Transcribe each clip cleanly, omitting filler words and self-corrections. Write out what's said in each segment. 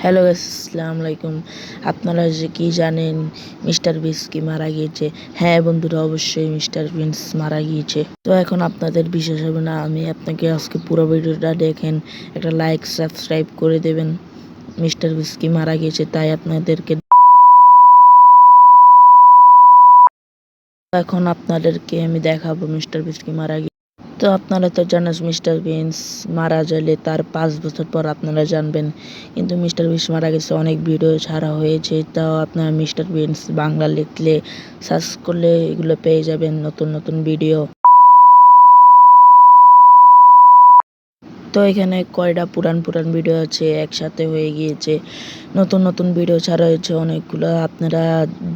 Hello guys, আসসালামু আলাইকুম। আপনারা যে কি জানেন মিস্টার বিস কি মারা গিয়েছে? হ্যাঁ বন্ধুরা, অবশ্যই মিস্টার বিন্স মারা গিয়েছে। তো এখন আপনাদের বিশ্বাস হবে না, আমি আপনাকে আজকে পুরো ভিডিওটা দেখেন, একটা লাইক সাবস্ক্রাইব করে দেবেন। মিস্টার বিস কি মারা গিয়েছে তাই আপনাদেরকে এখন আপনাদেরকে আমি দেখাবো মিস্টার বিস কি মারা গিয়েছে। তো আপনারা তো জানেন মিস্টার বিন্স মারা গেলে তার 5 বছর পর আপনারা জানবেন, কিন্তু মিস্টার বিন্স মারা গেছে, অনেক ভিডিও ছাড়া হয়েছে। তাও আপনারা মিস্টার বিন্স বাংলা লিখলে সার্চ করলে এগুলো পেয়ে যাবেন, নতুন নতুন ভিডিও। তো এখানে কয়টা পুরান ভিডিও আছে, একসাথে হয়ে গিয়েছে, নতুন নতুন ভিডিও ছাড়া হয়েছে অনেকগুলো, আপনারা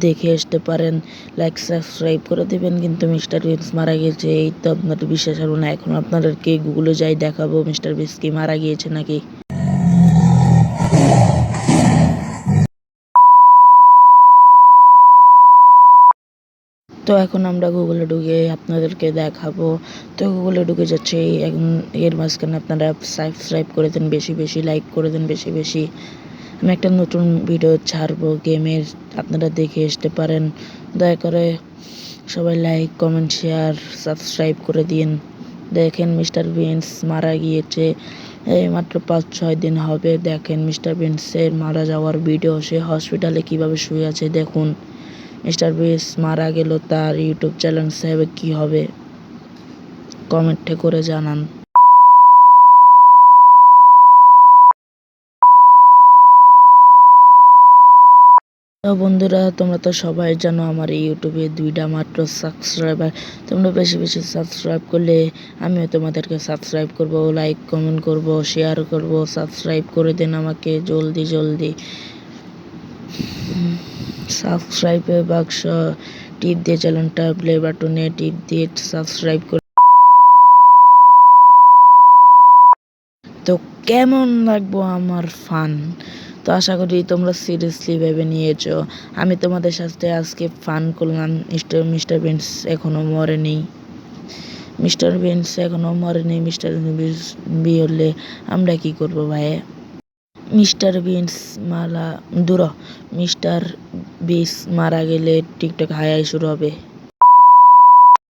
দেখে আসতে পারেন। লাইক সাবস্ক্রাইব করে দেবেন। কিন্তু মিস্টার বিন্স মারা গিয়েছে এই তো আপনাদের বিশ্বাস হবে না, এখন আপনাদেরকে গুগলে যাই দেখাবো মিস্টার বিন্স কি মারা গিয়েছে নাকি। তো এখন আমরা গুগলে ঢুকে আপনাদেরকে দেখাবো। তো গুগলে ঢুকে যাচ্ছে, এখন এর মাঝখানে আপনারা সাবস্ক্রাইব করে দেন, বেশি বেশি লাইক করে দেন, বেশি বেশি। আমি একটা নতুন ভিডিও ছাড়বো গেমের, আপনারা দেখে আসতে পারেন। দয়া করে সবাই লাইক কমেন্ট শেয়ার সাবস্ক্রাইব করে দিন। দেখেন মিস্টার বিন্স মারা গিয়েছে, এই মাত্র 5-6 দিন হবে। দেখেন মিস্টার বিন্সের মারা যাওয়ার ভিডিও, সে হসপিটালে কিভাবে শুয়ে আছে দেখুন। মিস্টার বিন্স মারা গেল, তার ইউটিউব চ্যানেল সাহেবে কি হবে কমেন্টে করে জানান। তো বন্ধুরা, তোমরা তো সবাই জানো আমার ইউটিউবে 2টা মাত্র সাবস্ক্রাইবার। তোমরা বেশি বেশি সাবস্ক্রাইব করলে আমিও তোমাদেরকে সাবস্ক্রাইব করব, লাইক কমেন্ট করব, শেয়ার করব। সাবস্ক্রাইব করে দেন আমাকে জলদি জলদি। সাবস্ক্রাইবে বাক্স টিপ দিয়ে চ্যানেলটা প্লে বাটনে টিপ দিয়ে সাবস্ক্রাইব করে। তো কেমন লাগবো আমার ফান? তো আশা করি তোমরা সিরিয়াসলি ভেবে নিয়েছো। আমি তোমাদের সাথে আজকে ফান করলাম। মিস্টার বিন্স এখনো মরেনি। মিস্টার বিন্স এখনো মরেনি। মিস্টার বিন্স হলে আমরা কি করব ভাই? মিস্টার বিন্স মারা দূর। মিস্টার বিস মারা গেলে টিকটক হাই শুরু হবে।